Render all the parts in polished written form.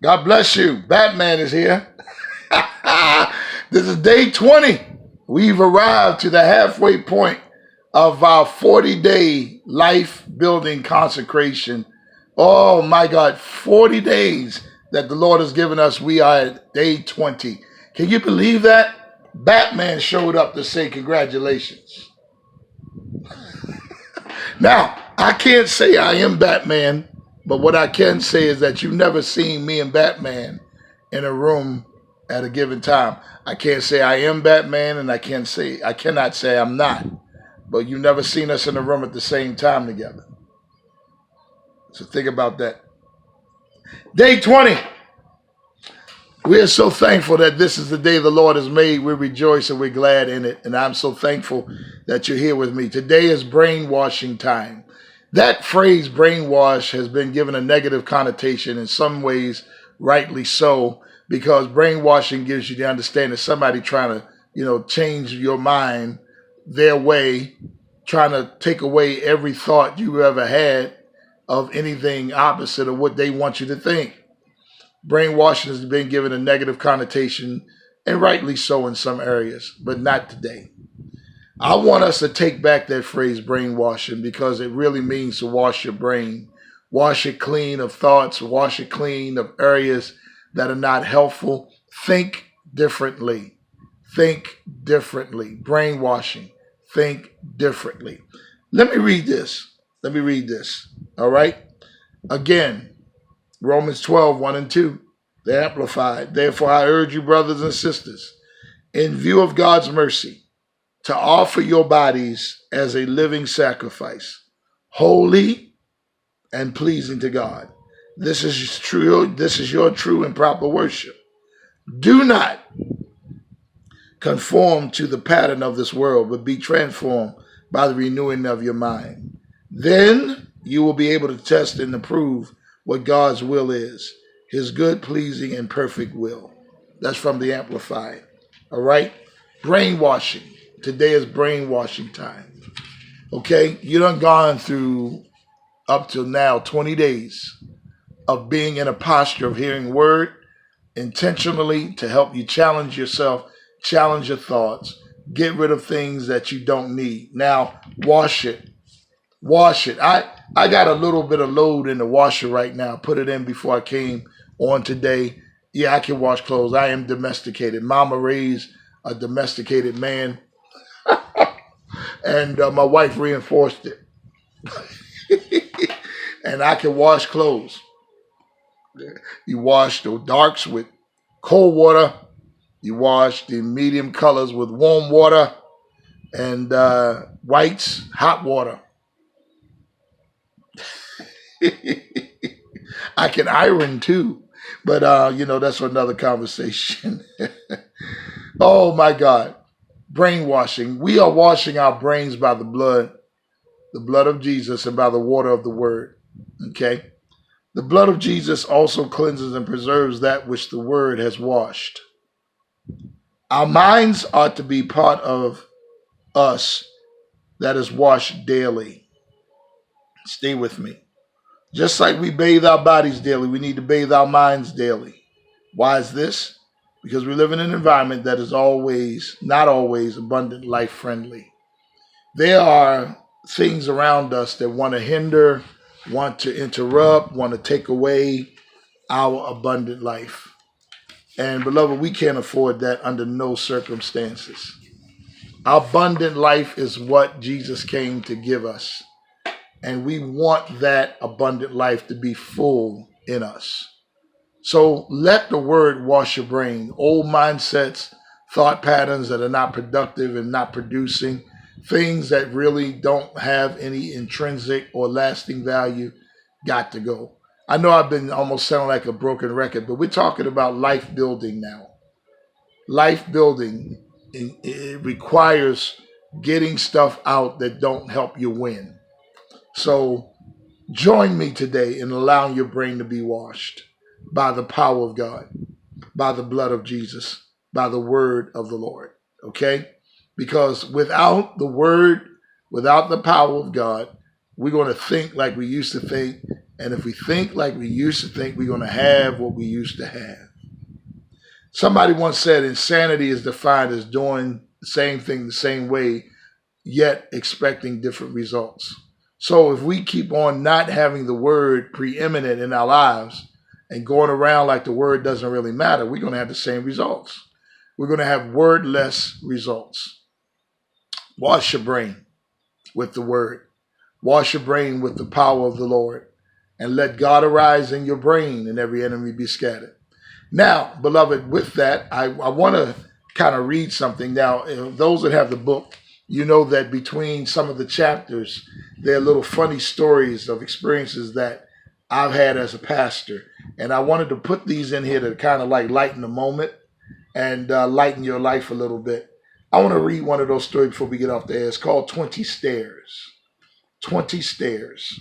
God bless you. Batman is here. This is day 20. We've arrived to the halfway point of our 40-day life building consecration. Oh my God, 40 days that the Lord has given us. We are at day 20. Can you believe that? Batman showed up to say congratulations. Now, I can't say I am Batman, but what I can say is that you've never seen me and Batman in a room at a given time. I can't say I am Batman, and I cannot say I'm not. But you've never seen us in a room at the same time together. So think about that. Day 20. We are so thankful that this is the day the Lord has made. We rejoice and we're glad in it. And I'm so thankful that you're here with me. Today is brainwashing time. That phrase brainwash has been given a negative connotation, in some ways, rightly so, because brainwashing gives you the understanding of somebody trying to, change your mind their way, trying to take away every thought you ever had of anything opposite of what they want you to think. Brainwashing has been given a negative connotation, and rightly so in some areas, but not today. I want us to take back that phrase brainwashing, because it really means to wash your brain. Wash it clean of thoughts, wash it clean of areas that are not helpful. Think differently. Think differently. Brainwashing. Think differently. Let me read this. All right? Again, Romans 12, 1 and 2, the Amplified. Therefore, I urge you, brothers and sisters, in view of God's mercy, to offer your bodies as a living sacrifice, holy and pleasing to God. This is true. This is your true and proper worship. Do not conform to the pattern of this world, but be transformed by the renewing of your mind. Then you will be able to test and approve what God's will is, his good, pleasing, and perfect will. That's from the Amplified. All right? Brainwashing. Today is brainwashing time. Okay? You done gone through, up till now, 20 days of being in a posture of hearing word intentionally to help you challenge yourself, challenge your thoughts, get rid of things that you don't need. Now, wash it. Wash it. I got a little bit of load in the washer right now. Put it in before I came on today. Yeah, I can wash clothes. I am domesticated. Mama raised a domesticated man, and my wife reinforced it. And I can wash clothes. You wash the darks with cold water. You wash the medium colors with warm water, and whites, hot water. I can iron too, but that's another conversation. Oh my God. Brainwashing. We are washing our brains by the blood of Jesus, and by the water of the word. Okay? The blood of Jesus also cleanses and preserves that which the word has washed. Our minds are to be part of us that is washed daily. Stay with me. Just like we bathe our bodies daily, we need to bathe our minds daily. Why is this? Because we live in an environment that is not always abundant life friendly. There are things around us that want to hinder, want to interrupt, want to take away our abundant life. And beloved, we can't afford that under no circumstances. Abundant life is what Jesus came to give us. And we want that abundant life to be full in us. So let the word wash your brain. Old mindsets, thought patterns that are not productive and not producing, things that really don't have any intrinsic or lasting value, got to go. I know I've been almost sounding like a broken record, but we're talking about life building now. Life building, it requires getting stuff out that don't help you win. So join me today in allowing your brain to be washed by the power of God, by the blood of Jesus, by the word of the Lord. Okay? Because without the word, without the power of God, we're going to think like we used to think, And if we think like we used to think, we're going to have what we used to have. Somebody once said insanity is defined as doing the same thing the same way, yet expecting different results. So if we keep on not having the word preeminent in our lives and going around like the word doesn't really matter, we're going to have the same results. We're going to have wordless results. Wash your brain with the word. Wash your brain with the power of the Lord. And let God arise in your brain and every enemy be scattered. Now, beloved, with that, I want to kind of read something. Now, those that have the book, you know that between some of the chapters, there are little funny stories of experiences that I've had as a pastor. And I wanted to put these in here to kind of like lighten the moment and lighten your life a little bit. I want to read one of those stories before we get off the air. It's called 20 Stairs. 20 Stairs.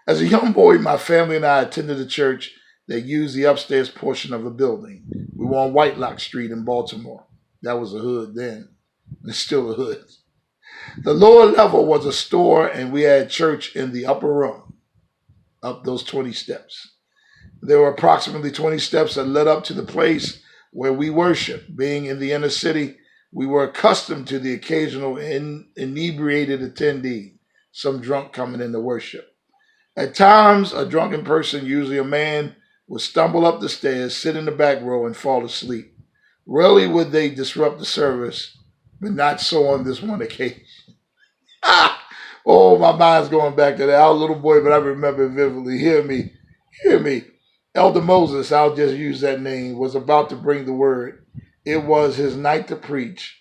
As a young boy, my family and I attended a church that used the upstairs portion of a building. We were on Whitelock Street in Baltimore. That was a hood then. It's still a hood. The lower level was a store, and we had church in the upper room, up those 20 steps. There were approximately 20 steps that led up to the place where we worshiped. Being in the inner city, we were accustomed to the occasional inebriated attendee, some drunk coming into worship. At times, a drunken person, usually a man, would stumble up the stairs, sit in the back row, and fall asleep. Rarely would they disrupt the service, but not so on this one occasion. Oh, my mind's going back to that. I was a little boy, but I remember vividly. Hear me. Elder Moses, I'll just use that name, was about to bring the word. It was his night to preach.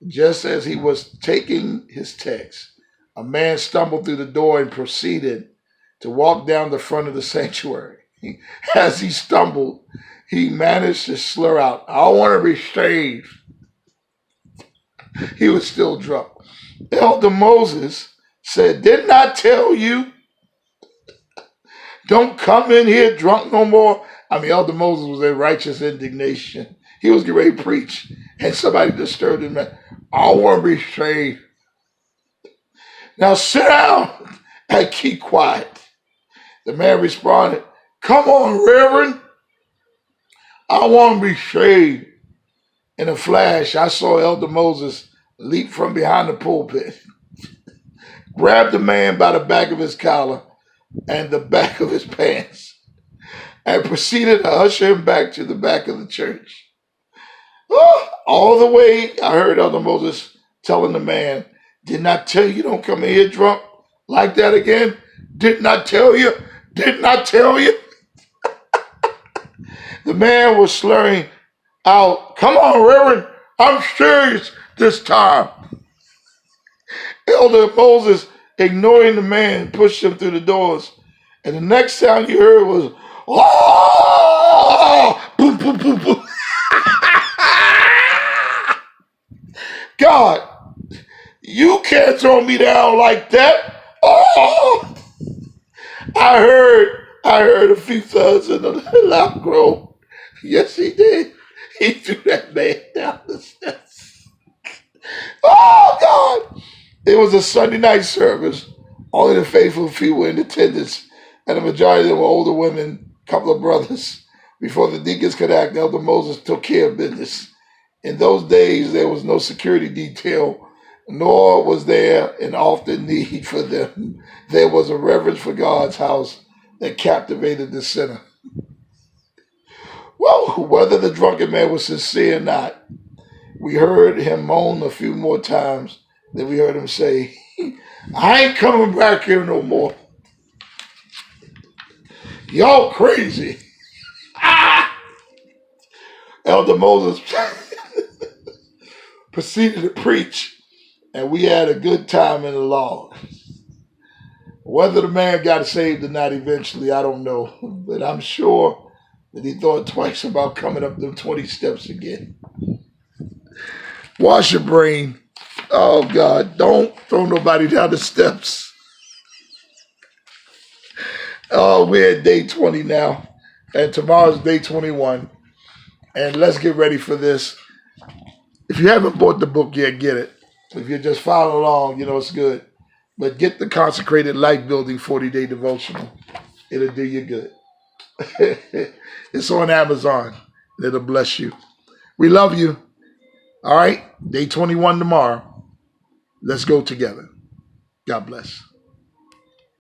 Just as he was taking his text, a man stumbled through the door and proceeded to walk down the front of the sanctuary. As he stumbled, he managed to slur out, "I want to be saved." He was still drunk. Elder Moses said, "Didn't I tell you? Don't come in here drunk no more." I mean, Elder Moses was in righteous indignation. He was getting ready to preach, and somebody disturbed him. "I want to be saved. Now sit down and keep quiet." The man responded, "Come on, Reverend. I want to be saved." In a flash, I saw Elder Moses leap from behind the pulpit, grab the man by the back of his collar and the back of his pants, and proceeded to usher him back to the back of the church. All the way, I heard Elder Moses telling the man, "Didn't I tell you don't come in here drunk like that again? Didn't I tell you? Didn't I tell you?" The man was slurring out, "Come on, Reverend, I'm serious this time." Elder Moses, ignoring the man, pushed him through the doors. And the next sound you heard was, "Oh!" Boom, boom, boom, boom. "God, you can't throw me down like that." Oh! I heard a few thuds in the loud grove. Yes, he did. He threw that man down the steps. Oh, God. It was a Sunday night service. Only the faithful few were in attendance, and the majority of them were older women, a couple of brothers. Before the deacons could act, Elder Moses took care of business. In those days, there was no security detail, nor was there an often need for them. There was a reverence for God's house that captivated the sinner. Well, whether the drunken man was sincere or not, we heard him moan a few more times. Then we heard him say, "I ain't coming back here no more. Y'all crazy." Elder Moses proceeded to preach, and we had a good time in the Lord. Whether the man got saved or not eventually, I don't know. But I'm sure that he thought twice about coming up them 20 steps again. Wash your brain. Oh, God, don't throw nobody down the steps. Oh, we're at day 20 now, and tomorrow's day 21. And let's get ready for this. If you haven't bought the book yet, get it. If you're just following along, you know it's good. But get the Consecrated Life Building 40-Day Devotional. It'll do you good. It's on Amazon. It'll bless you. We love you. All right. Day 21 tomorrow. Let's go together. God bless.